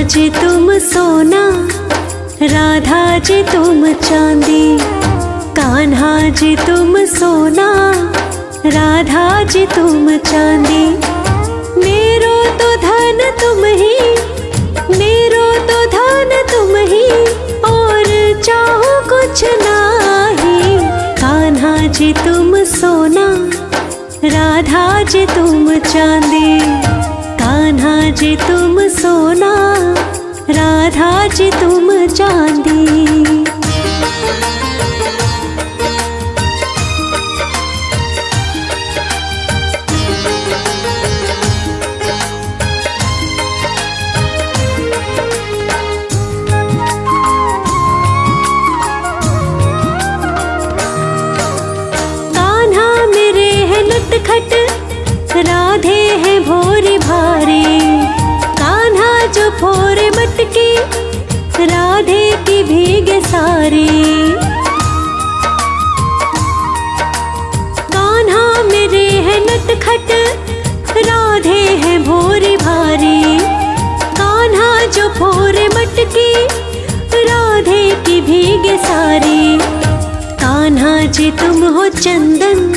जी तुम सोना, राधा जी तुम चांदी। कान्हा जी तुम सोना, राधा जी तुम चांदी। मेरो तो धन तुम ही, मेरो तो धन तुम ही, और चाहो कुछ नाही। कान्हा जी तुम सोना, राधा जी तुम चांदी। कान्हा जी तुम सोना, राधा जी तुम चांदी। खट, राधे हैं भोरी भारी। कान्हा जो फोरे मटकी, राधे की भीगे सारी। कान्हा मेरे है नटखट, राधे हैं भोरी भारी। कान्हा जो फोरे मटकी, राधे की भीगे सारी। कान्हा जी तुम हो चंदन,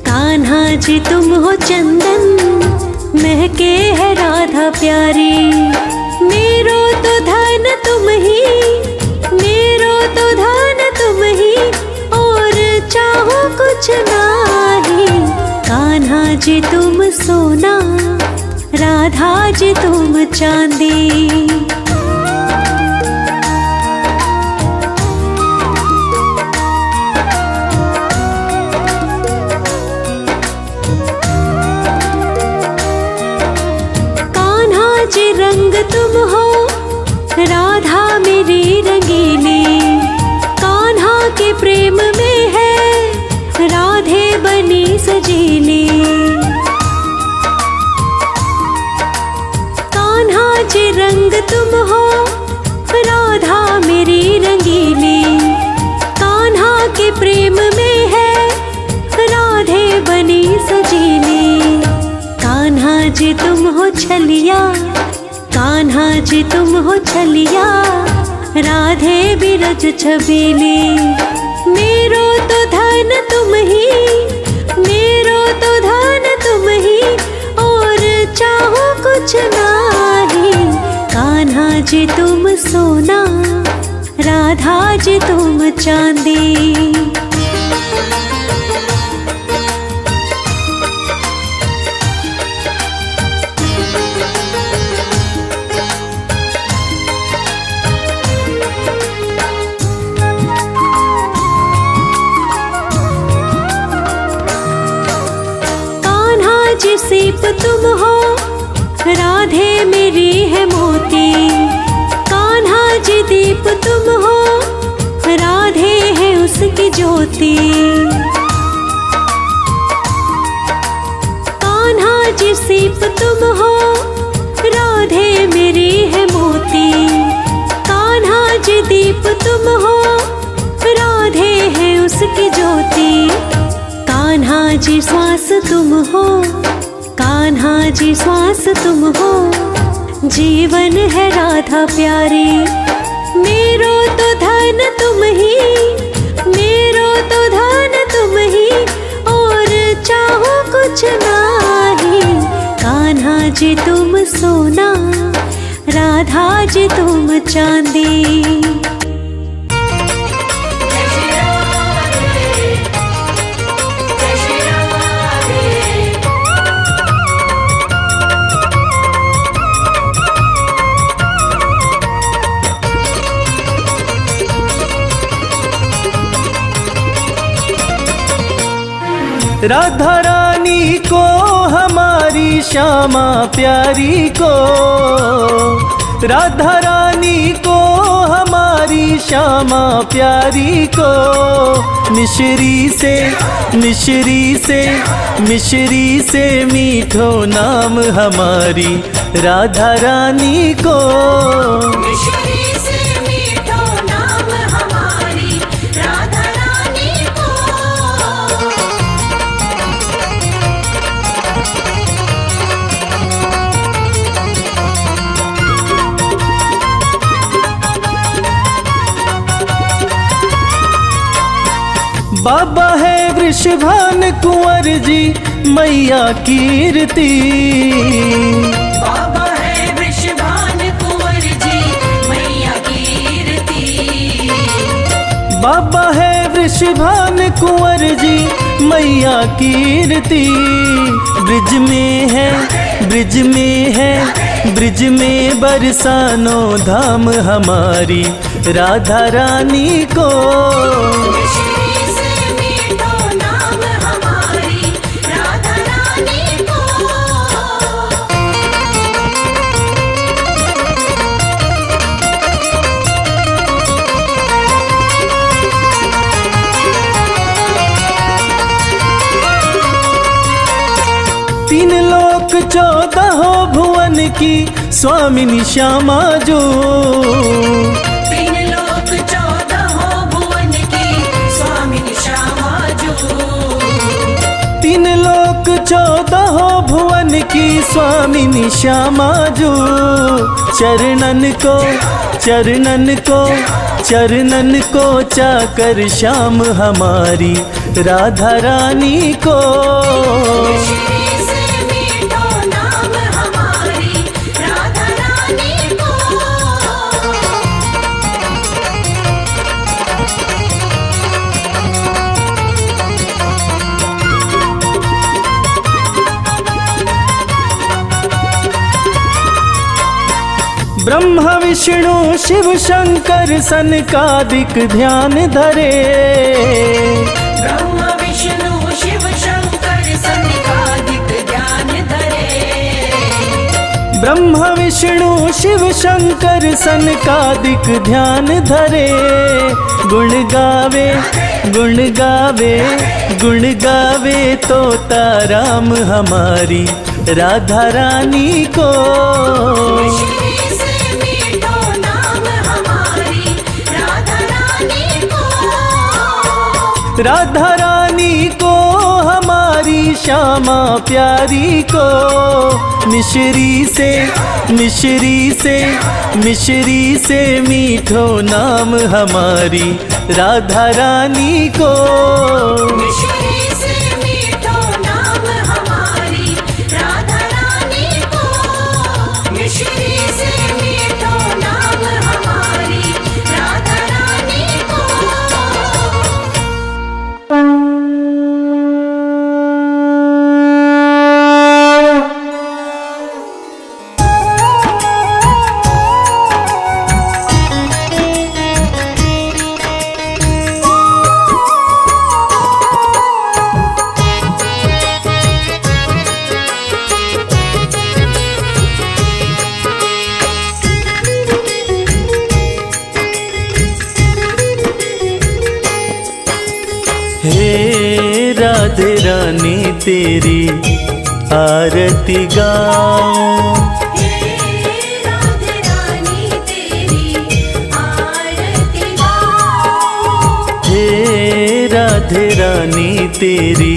कान्हा जी तुम हो चंदन, महके है राधा प्यारी। मेरो तो धन तुम ही, मेरो तो धन तुम ही, और चाहो कुछ नाही। कान्हा जी तुम सोना, राधा जी तुम चांदी। रंग तुम हो, राधा मेरी रंगीली। कान्हा के प्रेम में है, राधे बनी सजीली। कान्हा जी रंग तुम हो, राधा मेरी रंगीली। कान्हा के प्रेम में है, राधे बनी सजीली। कान्हा जी तुम हो छलिया, कान्हा जी तुम हो छलिया, राधे बिरज छबीली। मेरो तो धन तुम ही, मेरो तो धन तुम ही, और चाहो कुछ नाही। कान्हा जी तुम सोना, राधा जी तुम चांदी। सीप तुम हो, राधे मेरी है मोती। कान्हा जी दीप तुम हो, राधे है उसकी ज्योति। कान्हा जी सीप तुम हो, राधे मेरी है मोती। कान्हा जी दीप तुम हो, राधे है उसकी ज्योति। कान्हा जी श्वास तुम हो, कान्हा जी श्वास तुम हो, जीवन है राधा प्यारी। मेरो तो धन तुम ही, मेरो तो धन तुम ही, और चाहो कुछ नाही। कान्हा जी तुम सोना, राधा जी तुम चांदी। राधा रानी को हमारी श्यामा प्यारी को, राधा रानी को हमारी श्यामा प्यारी को। मिश्री से मिश्री से मिश्री से मीठो नाम हमारी राधा रानी को। बाबा है वृषभान कुंवर जी मैया कीर्ति। बाबा है वृषभान कुंवर जी मैया कीर्ति। बाबा है वृषभान कुंवर जी मैया कीर्ति। ब्रिज में है, ब्रिज में है, ब्रिज में बरसानो धाम हमारी राधा रानी को। मिश्री से मीठो नाम हमारी राधा रानी को। तीन लोक 14 भुवन की स्वामिनी श्यामा जो। तीन लोक 14 भुवन की स्वामिनी श्यामा जो। तीन लोक 14 भुवन की स्वामिनी श्यामा जो। चरणन को, चरणन को, चरणन को चाकर श्याम हमारी राधा रानी को। मिश्री से मीठो नाम हमारी राधा रानी को। ब्रह्मा विष्णु शिव शंकर सनकादिक ध्यान धरे। ब्रह्मा विष्णु शिव शंकर सनकादिक ध्यान धरे। ब्रह्मा विष्णु शिव शंकर सनकादिक ध्यान धरे। गुण गावे, गुण गावे, गुण गावे तोता राम हमारी राधा रानी को। मिश्री से मीठो नाम हमारी राधा रानी को। राधा रानी को हमारी श्यामा प्यारी को। मिश्री से, मिश्री से, मिश्री से मीठो नाम हमारी राधा रानी को। मिश्री से मीठो नाम हमारी राधा रानी को। मिश्री से मीठो नाम हमारी राधा रानी को। हे राधे रानी तेरी आरती गाऊं। हे राधे रानी तेरी आरती गाऊं। हे राधे रानी तेरी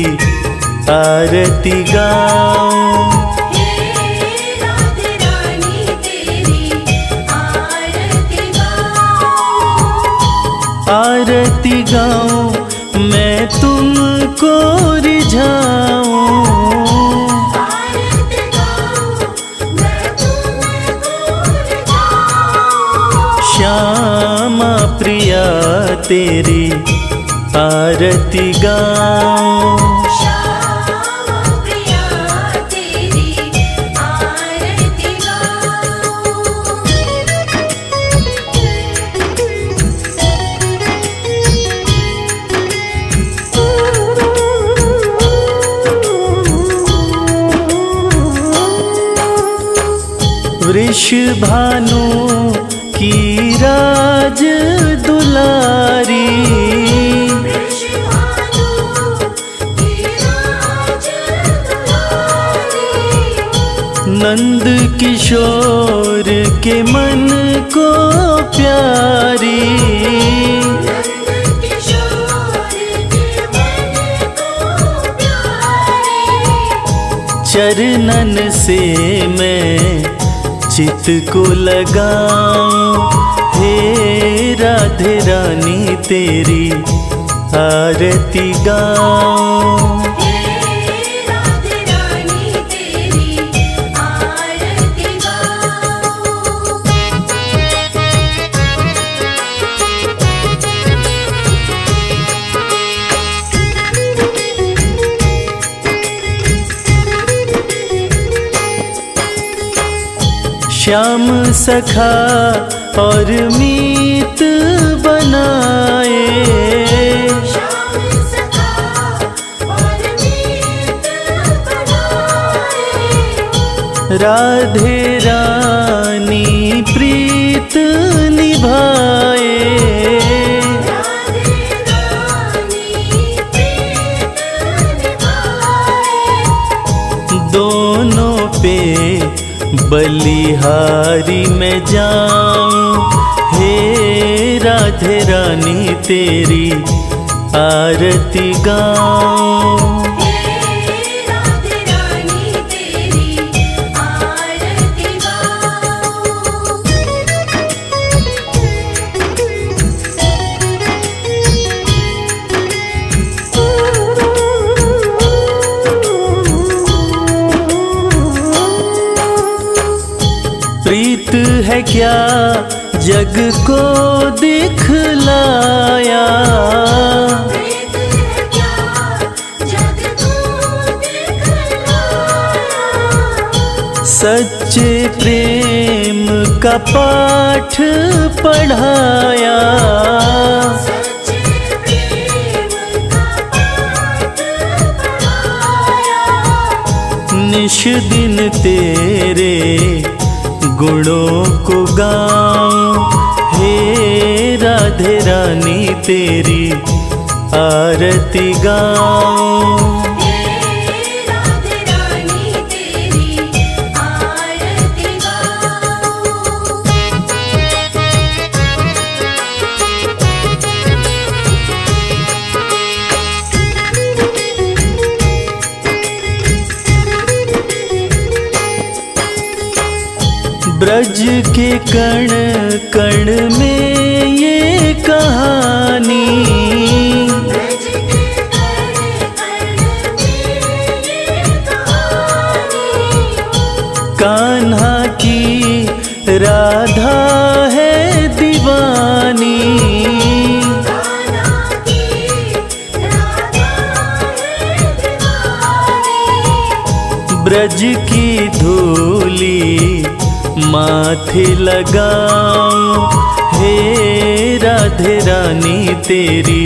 आरती गाऊं। हे राधे रानी तेरी आरती गाऊं। आरती गाऊं मैं तुमको रिझाऊं। आरती गाऊं मैं तुमको रिझाऊं। श्यामा प्रिया तेरी आरती गाऊं। श्यामा प्रिया तेरी आरती वृषभानु की राज दुलारी। वृषभानु की राज दुलारी। नंद किशोर के मन को प्यारी। नंद किशोर के मन को प्यारी। चरणन से मैं चित को लगाऊं। हे राधे रानी तेरी आरती गाऊं। हे राधे रानी तेरी आरती गाऊं। श्याम सखा और मीत बनाए, श्याम सखा और मीत बनाए। राधे रानी प्रीत निभाए। राधे रानी प्रीत निभाए। दोनों पे बलिहारी में जाऊं। हे राधे रानी तेरी आरती गाऊं। हे राधे रानी तेरी आरती गाऊं। प्रीत है क्या जग को दिखलाया, प्रीत है क्या जग को दिखलाया। सच्चे प्रेम का पाठ पढ़ाया। सच्चे प्रेम का पाठ पढ़ाया। निश दिन तेरे गुणों को गाऊं। हे राधे रानी तेरी आरती गाऊं। हे राधे रानी तेरी आरती गाऊं। ब्रज के कण कण में ये कहानी, ब्रज के कण कण में ये कहानी। कान्हा की राधा है दीवानी। कान्हा की राधा है दीवानी। ब्रज की धूली माथे लगाऊं। हे राधे रानी तेरी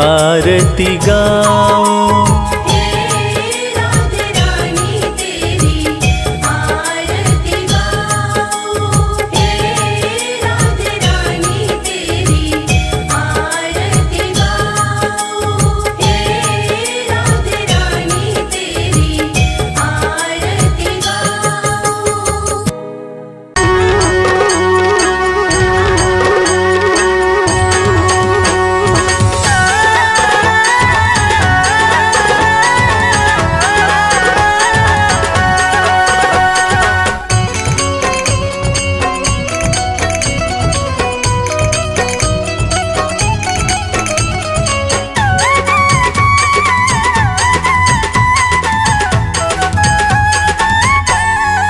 आरती गाऊं। हे राधे रानी तेरी आरती गाऊं। हे राधे रानी तेरी आरती गाऊं। हे राधे रानी तेरी आरती गाऊं।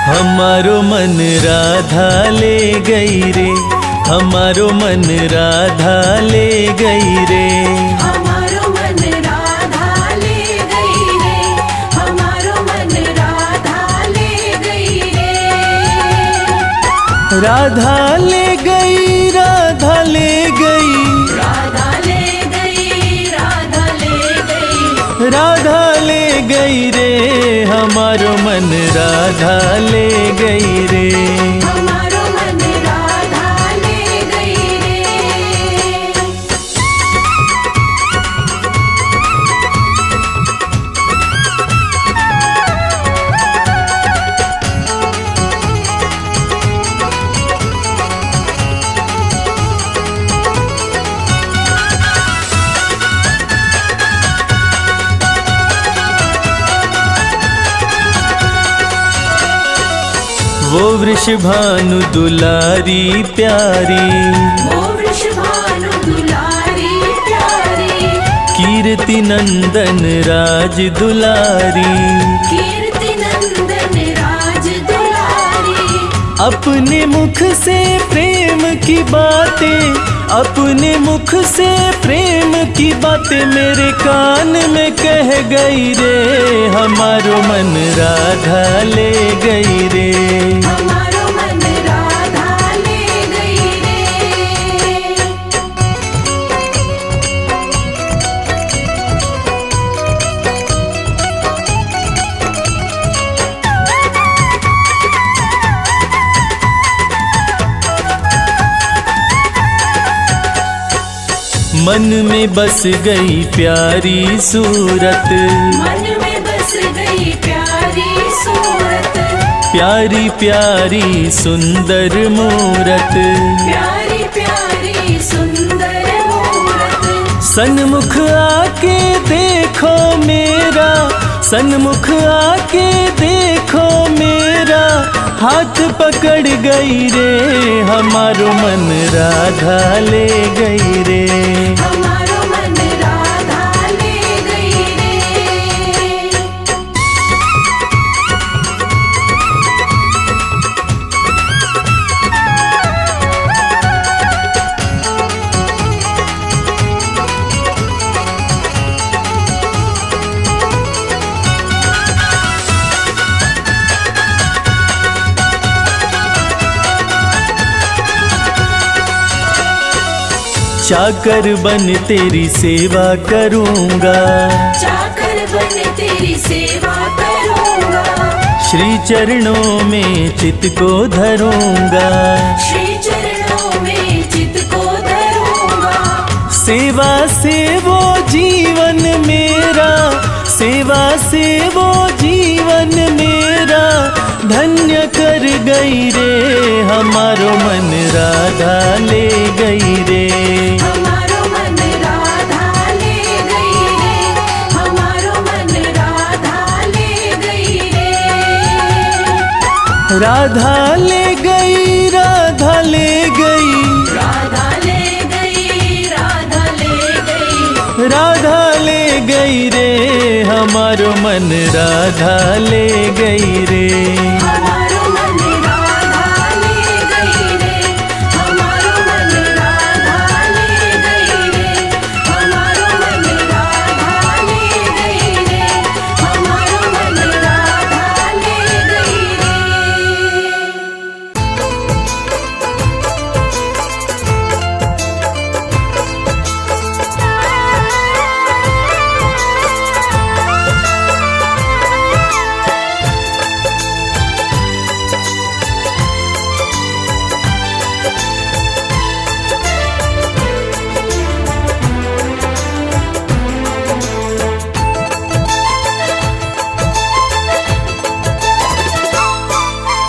हमारो मन राधा ले गई रे, हमारो मन राधा ले गई रे। हमारो मन राधा ले गई रे। हमारो मन राधा ले गई रे। राधा ले गई, राधा ले गई, राधा ले गई। राधा ले गई। राधा ले गई रे। हमारो मन राधा ले गई रे। हमारो मन राधा ले गई रे। वो वृषभानु दुलारी प्यारी, वो वृषभानु दुलारी प्यारी। कीर्ति नंदन राज दुलारी, कीर्ति नंदन राज दुलारी। अपने मुख से प्रेम की बातें, अपने मुख से प्रेम की बातें मेरे कान में कह गई रे। हमारो मन राधा ले गई रे, हमारो मन राधा ले गई रे। मन में बस गई प्यारी सूरत, मन में बस गई प्यारी सूरत, प्यारी प्यारी सुंदर मूरत। प्यारी प्यारी सुंदर मूरत। सन्मुख आके देखो मेरा, सन्मुख आके देखो मेरा, हाथ पकड़ गई रे। हमारो मन राधा ले गई रे, हमारो मन राधा ले गई रे। चाकर बन तेरी सेवा करूँगा, चाकर बन तेरी सेवा करूँगा, श्री चरणों में चित्त को धरूँगा, श्री चरणों में चित्त को धरूँगा। सेवा से वो जीवन मेरा, सेवा से वो जीवन मेरा धन्य कर गई रे। हमारो मन राधा ले गई रे, हमारो मन राधा ले गई रे, हमारो मन राधा ले गई रे। राधा ले गई, राधा ले गई, राधा ले गई, राधा ले गई, राधा ले गई रे। हमारो मन राधा ले गई रे, हमारो मन राधा ले गई रे, हमारो मन राधा ले गई रे, हमारो मन राधा ले गई रे, हमारो मन राधा ले गई रे।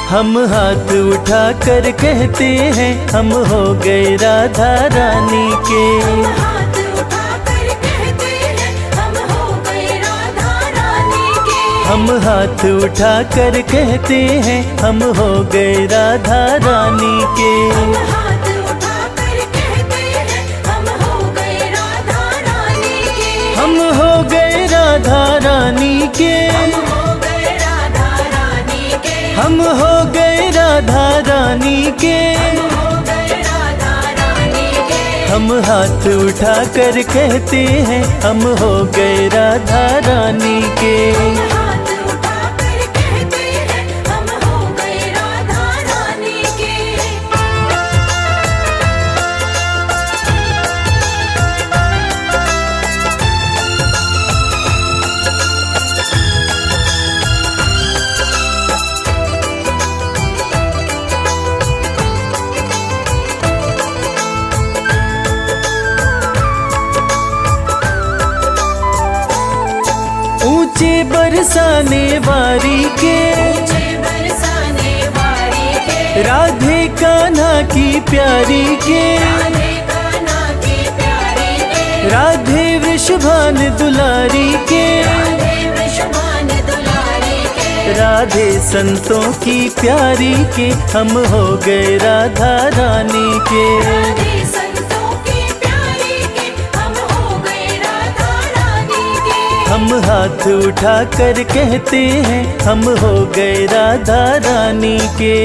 हम हाथ उठा कर कहते हैं हम हो गए राधा रानी के। हम हाथ उठा कर कहते हैं हम हो गए राधा रानी के। हम हाथ उठा कर कहते हैं हम हो गए राधा रानी के। हम हाथ उठा कर कहते हैं हम हो गए राधा रानी के। हम हो गए राधा रानी के। हम हो गए राधा रानी के। हम हो गए राधा रानी के। हम हो गए राधा रानी के। हम हाथ उठा कर कहते हैं हम हो गए राधा रानी के। हम हाथ उठा कर कहते हैं हम हो गए राधा रानी के। ऊंचे बरसाने वारी के ऊंचे बरसाने वारी के। राधे कान्हा की प्यारी के। राधे कान्हा की प्यारी के। राधे वृषभान दुलारी के। राधे वृषभान दुलारी के। राधे संतों की प्यारी के हम हो गए राधा रानी के। राधे संतों की प्यारी के हम हो गए राधा हम हाथ उठा कर कहते हैं हम हो गए राधा रानी के।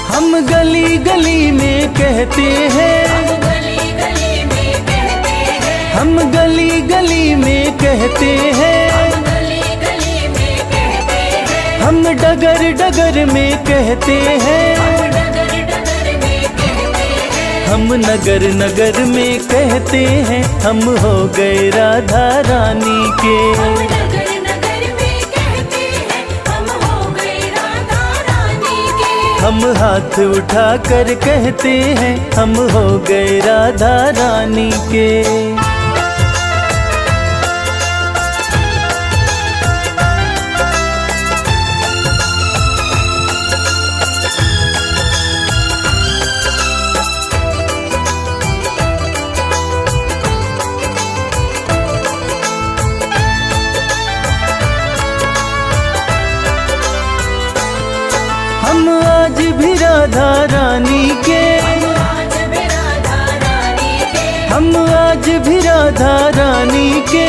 हम गली गली में कहते हैं, गली गली में कहते हैं, हम गली गली में कहते हैं, गली गली में कहते हैं, हम डगर डगर में कहते हैं, डगर डगर में कहते हैं, हम नगर नगर में कहते हैं हम हो गए राधा रानी के। नगर नगर में कहते हैं हम हो गए राधा रानी के। हम हाथ उठा कर कहते हैं हम हो गए राधा रानी के। हम आज भी राधा रानी के, आज भी राधा रानी के, हम आज भी राधा रानी के,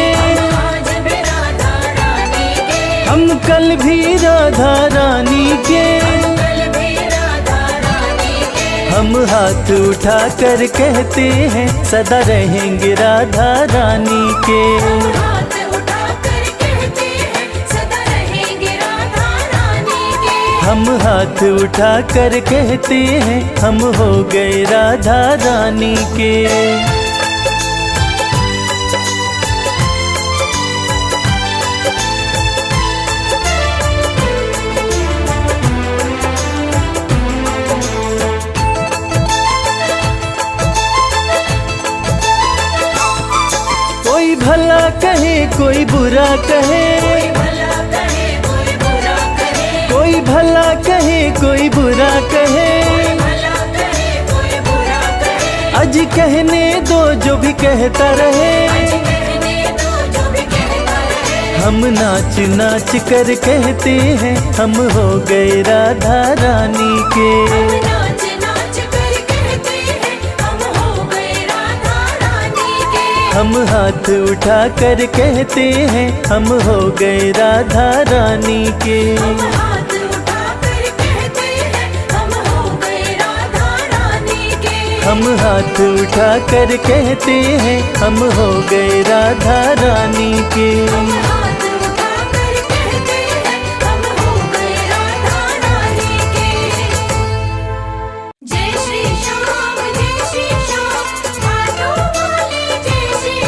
आज भी राधा रानी के, हम कल भी राधा रानी के। कल भी राधा रानी के। हम हाथ उठा कर कहते हैं सदा रहेंगे राधा रानी के। हाथ उठा कर कहते हैं सदा रहेंगे राधा रानी के। हम हाथ उठा कर कहते हैं हम हो गए राधा रानी के। कोई भला कहे कोई बुरा कहे, भला कहे कोई बुरा कहे, कोई भला कहे कोई बुरा कहे, भला कहे कोई बुरा कहे, आज कहने दो जो भी कहता रहे। आज कहने दो जो भी कहता रहे। हम नाच नाच कर कहते हैं हम हो गए राधा रानी के। नाच नाच कर कहते हैं हम हो गए राधा रानी के। हम हाथ उठा कर कहते हैं हम हो गए राधा रानी के। हम हाथ उठा कर कहते हैं हम हो गए राधा रानी के। हम हाथ उठा कर कहते हैं हम हो गए राधा रानी के। हम हाथ उठा कर कहते हैं हम हो गए राधा रानी के। जय श्री श्याम आटो वाले जय श्री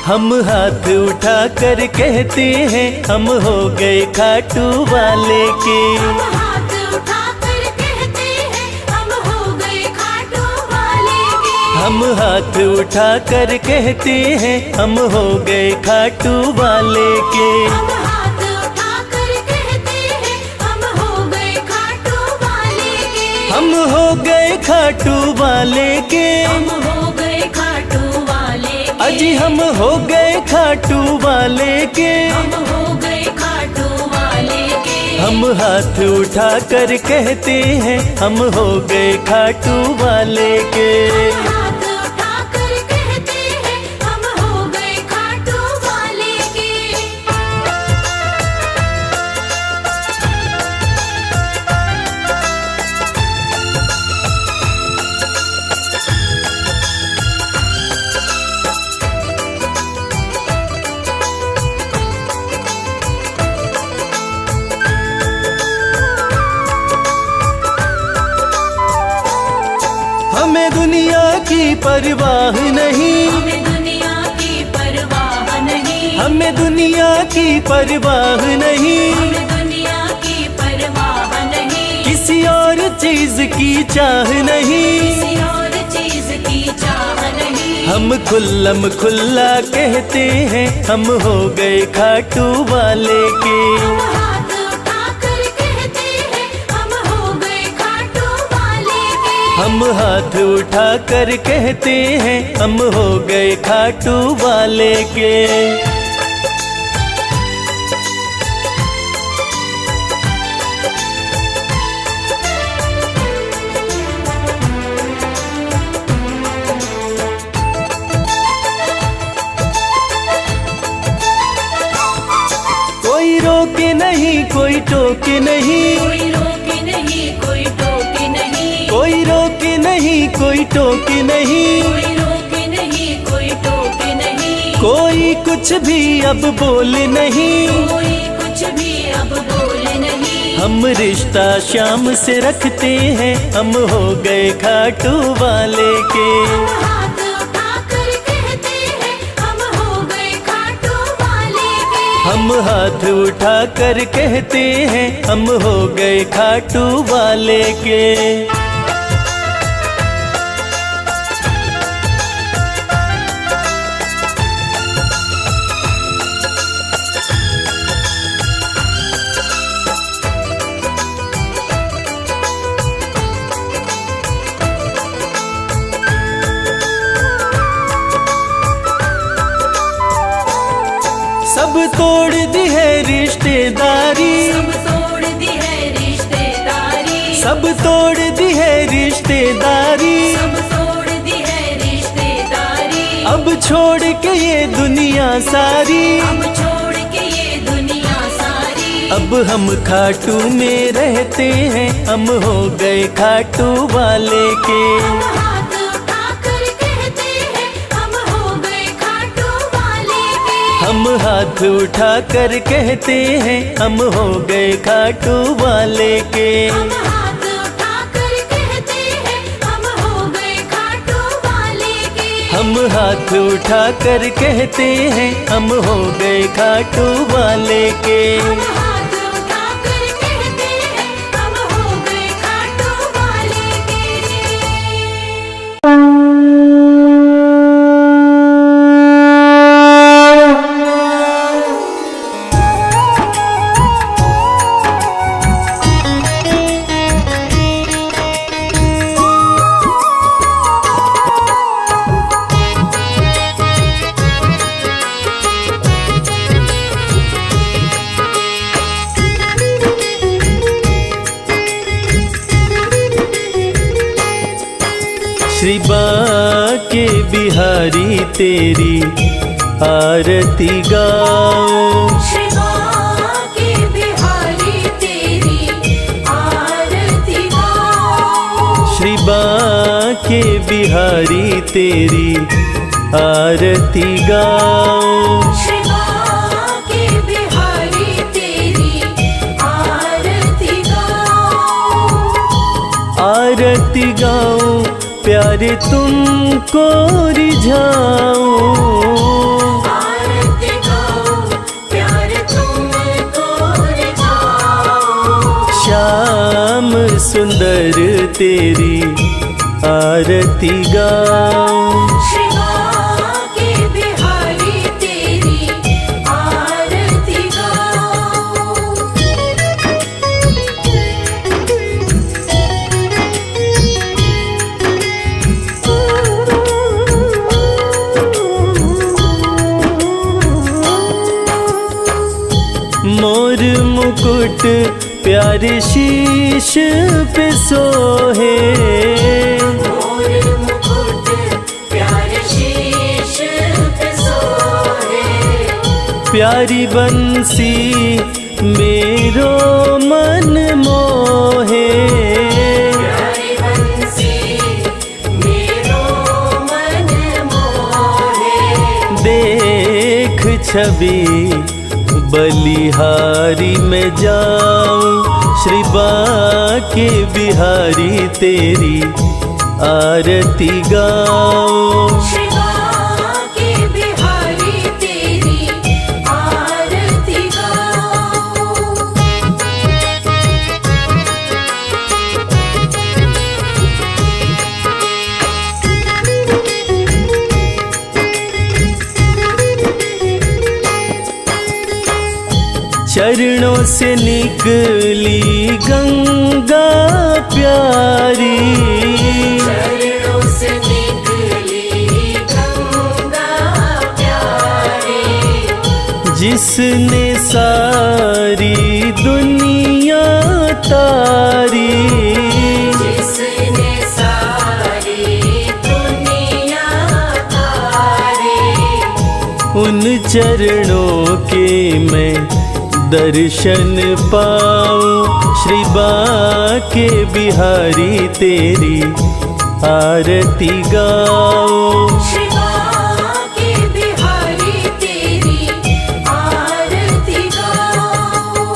हम हाथ उठा कर कहते हैं हम हो गए खाटू वाले के। हम हाथ उठा कर कहते हैं हम हो गए खाटू वाले के। हम हाथ उठा कर कहते हैं हम हो गए खाटू वाले के। हम हाथ उठा कर कहते हैं हम हो गए खाटू वाले के। हम हो गए खाटू वाले के। हम हो गए खाटू वाले के। अजी हम हो गए खाटू वाले के। हम हो गए खाटू वाले के। हम हाथ उठा कर कहते हैं हम हो गए खाटू वाले के। हम हाथ उठा कर कहते हैं हम हो गए खाटू वाले के। हमें दुनिया की परवाह नहीं, हमें दुनिया की परवाह नहीं। हमें दुनिया की परवाह नहीं। हमें दुनिया की परवाह नहीं। किसी और चीज की चाह नहीं, किसी और चीज की चाह नहीं। हम खुल्लम खुल्ला कहते हैं हम हो गए खाटू वाले के। हम हाथ उठाकर कहते हैं हम हो गए खाटू वाले के। हम हाथ उठाकर कहते हैं हम हो गए खाटू वाले के। कोई रोके नहीं कोई टोके नहीं, कोई रोके नहीं कोई टोके नहीं। कोई रोके नहीं कोई टोके नहीं, कोई रोके नहीं कोई टोके नहीं। कोई कुछ भी अब बोले नहीं, कोई कुछ भी अब बोले नहीं। हम रिश्ता शाम से रखते हैं हम हो गए खाटू वाले के। हम हाथ उठाकर कहते हैं हम हो गए खाटू वाले के। हम हाथ उठाकर कहते हैं हम हो गए खाटू वाले के। सब तोड़ दी है रिश्तेदारी, सब तोड़ दी है रिश्तेदारी। सब तोड़ दी है रिश्तेदारी, सब तोड़ दी है रिश्तेदारी। अब छोड़ के ये दुनिया सारी, अब छोड़ के ये दुनिया सारी। अब हम खाटू में रहते हैं हम हो गए खाटू वाले के। हम हाथ उठाकर कहते हैं हम हो गए खाटू वाले के। हम हाथ उठाकर कहते हैं हम हो गए खाटू वाले के। हम हाथ उठाकर कहते हैं हम हो गए खाटू वाले के। हम हाथ उठाकर कहते हैं हम हो गए खाटू वाले के। हम हाथ उठाकर कहते हैं हम हो गए खाटू वाले के। श्री बांके बिहारी तेरी आरती गाओ, श्री बांके बिहारी तेरी आरती गाओ। श्री बांके बिहारी तेरी आरती गाओ। श्री बांके बिहारी तेरी आरती गाओ। आरती गाओ प्यारे तुमको रिझाऊं, आरती गाओ प्यारे तुमको रिझाऊं। श्याम सुंदर तेरी आरती गाऊं। श्री बांके बिहारी तेरी आरती गाओ। मोर मुकुट प्यारे शीश पे सोहे, मोर मुकुट प्यारे शीश पे सोहे। प्यारी बंसी मेरो मन मोहे। प्यारी बंसी मेरो मन मोहे। देख छवि बलिहारी में जाऊं, श्री बांके बिहारी तेरी आरती गाऊं। श्री बांके बिहारी तेरी आरती गाओ। चरणों से निकली गंगा प्यारी, चरणों से निकली गंगा प्यारी, जिसने सारी दुनिया तारी, जिसने सारी दुनिया तारी। उन चरणों के मैं दर्शन पाऊं, श्री बाके बिहारी तेरी आरती गाऊं। श्री बाके बिहारी तेरी आरती गाऊं।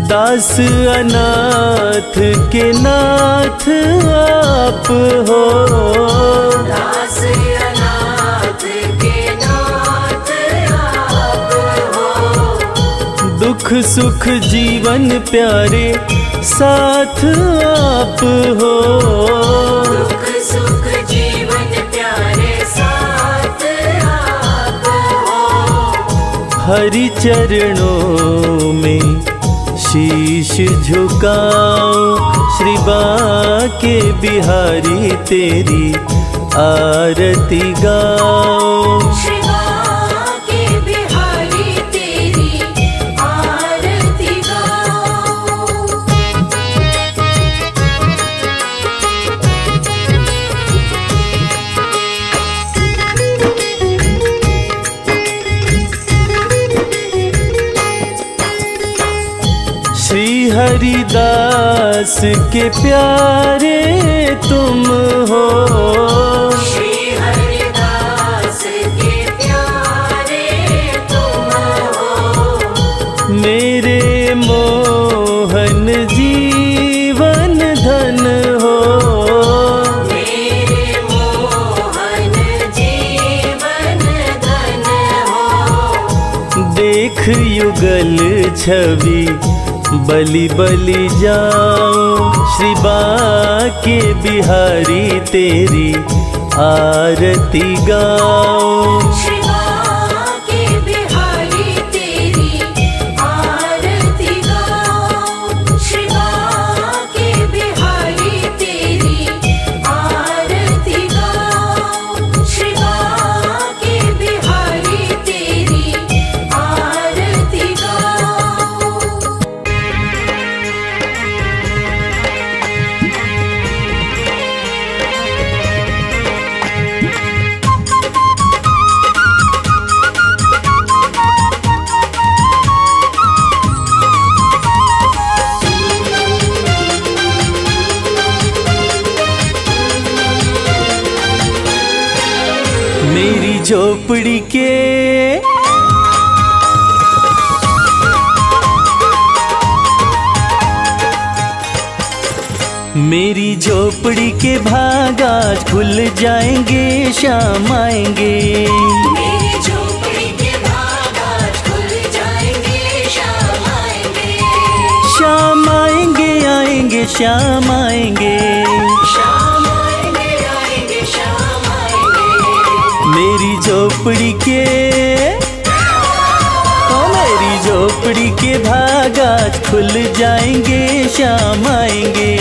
दास अनाथ के नाथ आप हो, दास अनाथ के नाथ आप हो। दुख सुख जीवन प्यारे साथ आप हो, दुख सुख जीवन प्यारे साथ आप हो। हरि चरणों में शीश झुकाऊं, श्री बाके बिहारी तेरी आरती गाऊं। श्री बाके बिहारी तेरी आरती गाऊं। श्री हरिदास के प्यारे तुम हो, श्री हरिदास के प्यारे तुम हो। मेरे मोहन जीवन धन हो, मेरे मोहन जीवन धन हो। देख युगल छवि बलि बलि जाऊं, श्री बाके बिहारी तेरी आरती गाऊं। श्री बाके बिहारी तेरी आरती गाऊं। श्री बाके बिहारी तेरी आरती गाऊं। श्री बाके बिहारी तेरी आरती गाऊं। मेरी झोपड़ी के मेरी झोपड़ी के भाग आज खुल जाएंगे, शाम आएंगे। मेरी झोपड़ी के भाग आज खुल जाएंगे, शाम आएंगे। शाम आएंगे आएंगे शाम आएंगे, शाम आएंगे आएंगे शाम आएंगे। मेरी झोपड़ी के मेरी झोपड़ी के भाग आज खुल जाएंगे, शाम आएंगे।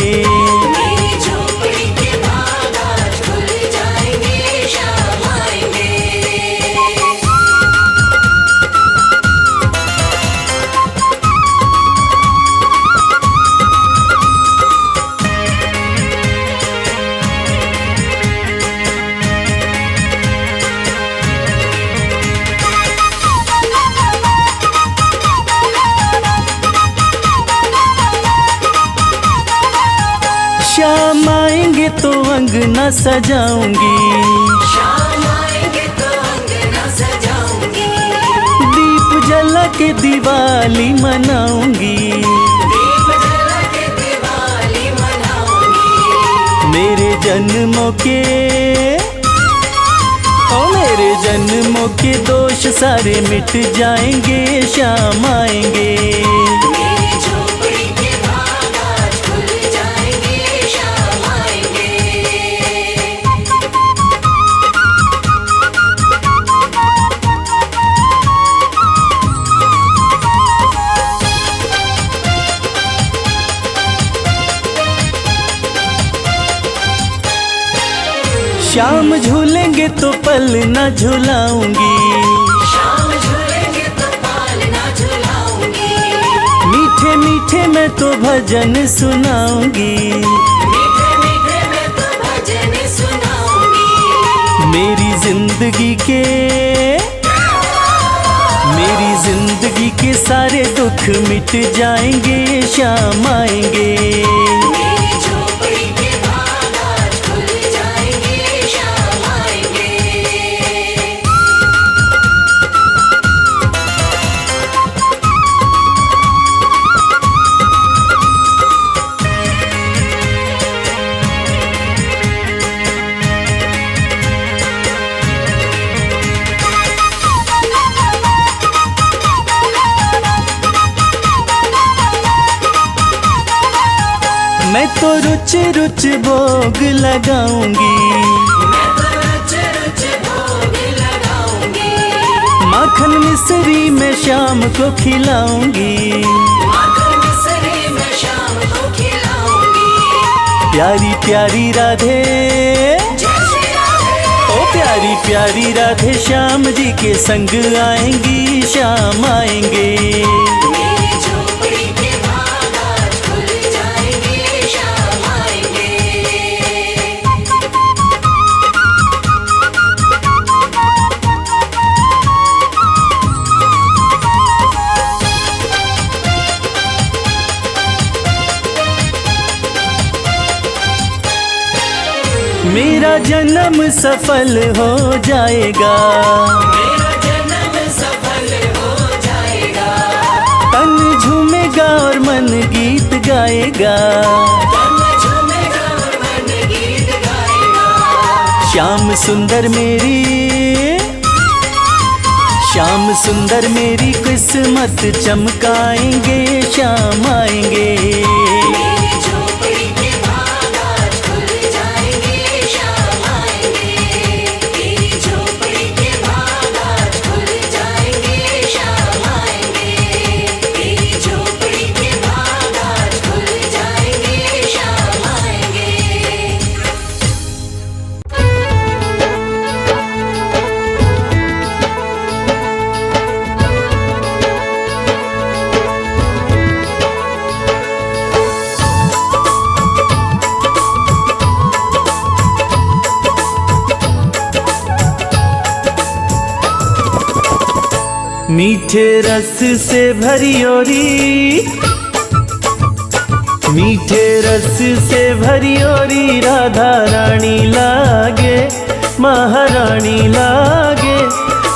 मेरी झोपड़ी के भाग आज खुल जाएंगे, शाम आएंगे। शाम आएंगे तो अंगना सजाऊंगी, शाम आएंगे तो अंगना सजाऊंगी। दीप जला के दिवाली मनाऊंगी, दीप जला के दिवाली मनाऊंगी। मेरे जन्मों के मेरे जन्मों के दोष सारे मिट जाएंगे, शाम आएंगे। मेरी झोपड़ी शाम झूलेंगे तो पल न झुलाऊंगी, शाम झूलेंगे तो पाल ना झुलाऊंगी, मीठे मीठे मैं तो भजन सुनाऊंगी, मीठे मीठे मैं तो भजन सुनाऊंगी। मेरी जिंदगी के सारे दुख मिट जाएंगे, शाम आएंगे। मेरी झोपड़ी के भाग आज खुल जाएंगे, शाम आएंगे। मैं तो रुच रुच भोग लगाऊंगी, मैं तो रुच रुच भोग लगाऊंगी, माखन मिश्री में शाम को खिलाऊंगी, माखन मिश्री में शाम को खिलाऊंगी। प्यारी प्यारी राधे, जय श्री राधे, ओ प्यारी प्यारी राधे श्याम जी के संग आएंगी, शाम आएंगे। मेरी झोपड़ी के भाग आज खुल जाएंगे, शाम आएंगे। मेरा जन्म सफल हो जाएगा, मेरा जन्म सफल हो जाएगा, तन झूमेगा और मन गीत गाएगा, तन झूमेगा और मन गीत गाएगा। श्याम सुंदर मेरी किस्मत चमकाएंगे, शाम आएंगे। मेरी झोपड़ी के भाग आज खुल जाएंगे, शाम आएंगे। मेरी झोपड़ी के भाग आज खुल जाएंगे, शाम आएंगे। मेरी झोपड़ी के भाग आज खुल जाएंगे, शाम आएंगे। मीठे रस से भरी ओरी, मीठे रस से भरी ओरी राधा रानी लागे, महारानी लागे।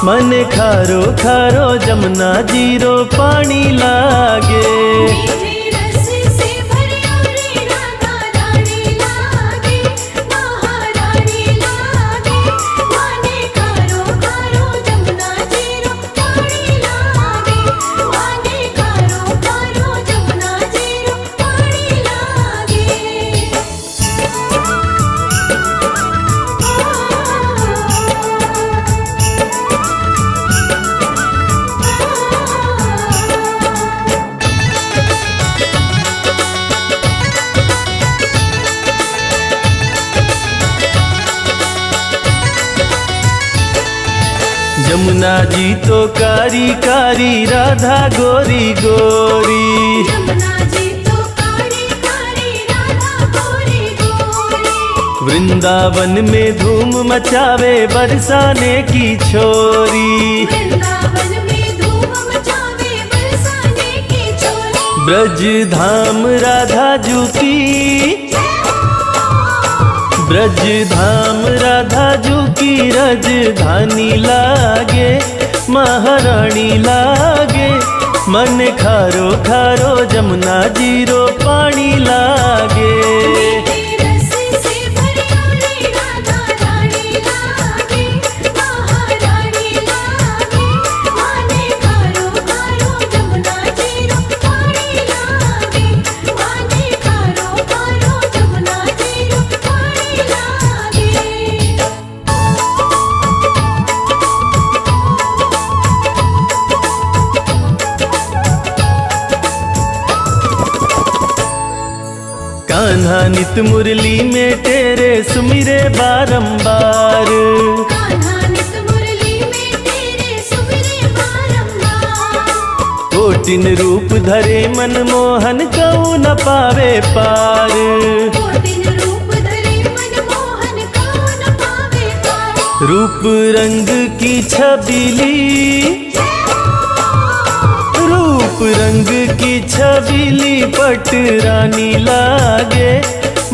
मन खारो खारो जमुना जीरो पानी लागे। मीठे रस से भरी ओरी राधा रानी लागे, महारानी लागे। माने खारो खारो जमुना जीरो पानी लागे, माने खारो खारो जमुना जीरो पानी लागे। जमुना जी तो कारी कारी राधा गोरी गोरी। जमुना जी तो कारी कारी राधा गोरी गोरी। वृंदावन में धूम मचावे बरसाने की छोरी। वृंदावन में धूम मचावे बरसाने की छोरी। ब्रज धाम राधा जू की, ब्रज धाम राधा जू की राजधानी लागे, महारानी लागे। मन खारो खारो जमुना जीरो पानी लागे। मीठे रस से भरी ओरी राधा रानी लागे, महारानी लागे। माने खारो खारो जमुना जीरो पानी लागे, माने खारो खारो जमुना जीरो पानी लागे। कान्हा नित मुरली में तेरे सुमिरे बारंबार। कान्हा नित मुरली में तेरे सुमिरे बारंबार। कोटिन रूप धरे मनमोहन कऊ न पावे पार। कोटिन रूप धरे मनमोहन कऊ न पावे पार। रूप रंग की छबीली, रूप रंग की छबीली पट रानी लागे,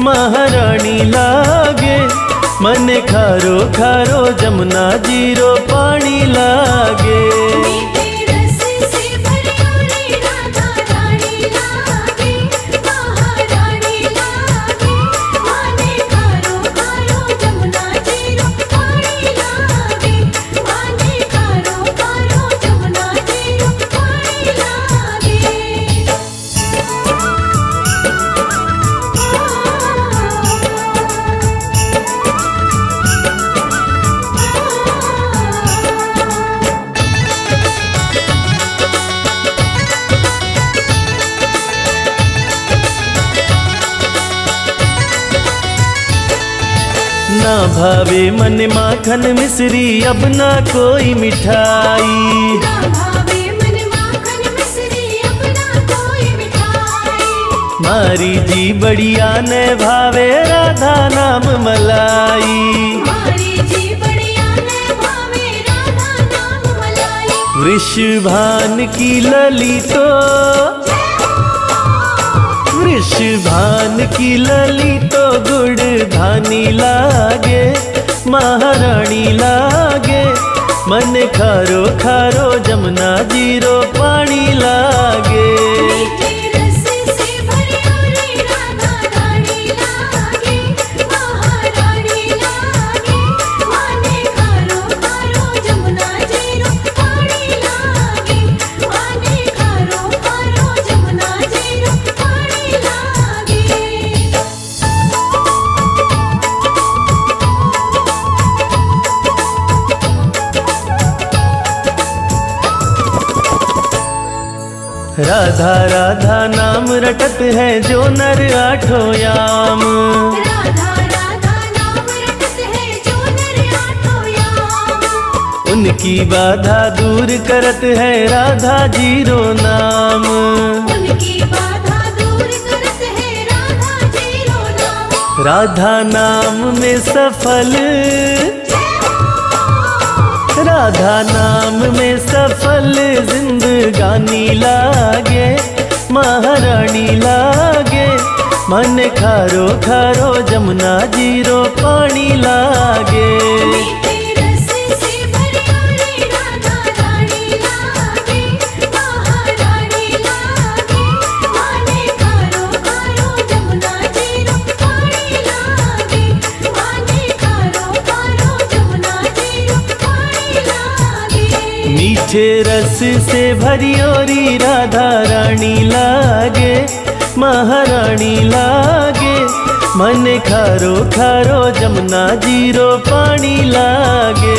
महारानी लागे। मन खारो खारो जमुना जीरो पानी लागे। मीठे रस से भरी राधा रानी लागे, महारानी लागे। माने खारो खारो जमुना जीरो पानी लागे। माने खारो खारो जमुना जीरो पानी लागे। ना भावे मन माखन मिश्री अब ना कोई मिठाई। ना भावे मन माखन मिश्री अब ना कोई मिठाई। मारी जी बढ़िया ने भावे राधा नाम मलाई। हमारी जी बढ़िया ने भावे राधा नाम मलाई। वृषभान की लली तो, वृषभान की लली तो गुड़ धानी लागे, महारानी लागे। मन खारो खारो जमुना जीरो पानी लागे। मीठे रस से भरी राधा रानी लागे, महारानी लागे। माने खारो खारो जमुना जीरो पानी लागे। माने खारो खारो जमुना जीरो पानी लागे। राधा राधा नाम रटत है जो नर आठों याम। राधा राधा नाम रटत है जो नर आठों याम। उनकी बाधा दूर करत है राधा जीरो नाम। उनकी बाधा दूर करत है राधा जीरो नाम। राधा नाम में सफल, राधा नाम में सफल जिंदगानी लागे, महारानी लागे। मन खारो खारो जमुना जीरो पानी लागे। मीठे रस से भरी राधा रानी लागे, महारानी लागे। माने खारो खारो जमुना जीरो पानी लागे। माने खारो खारो जमुना जीरो पानी लागे। मीठे रस से भरी ओरी राधा रानी लागे, महारानी लागे। मन खारो खारो जमुना जीरो पानी लागे।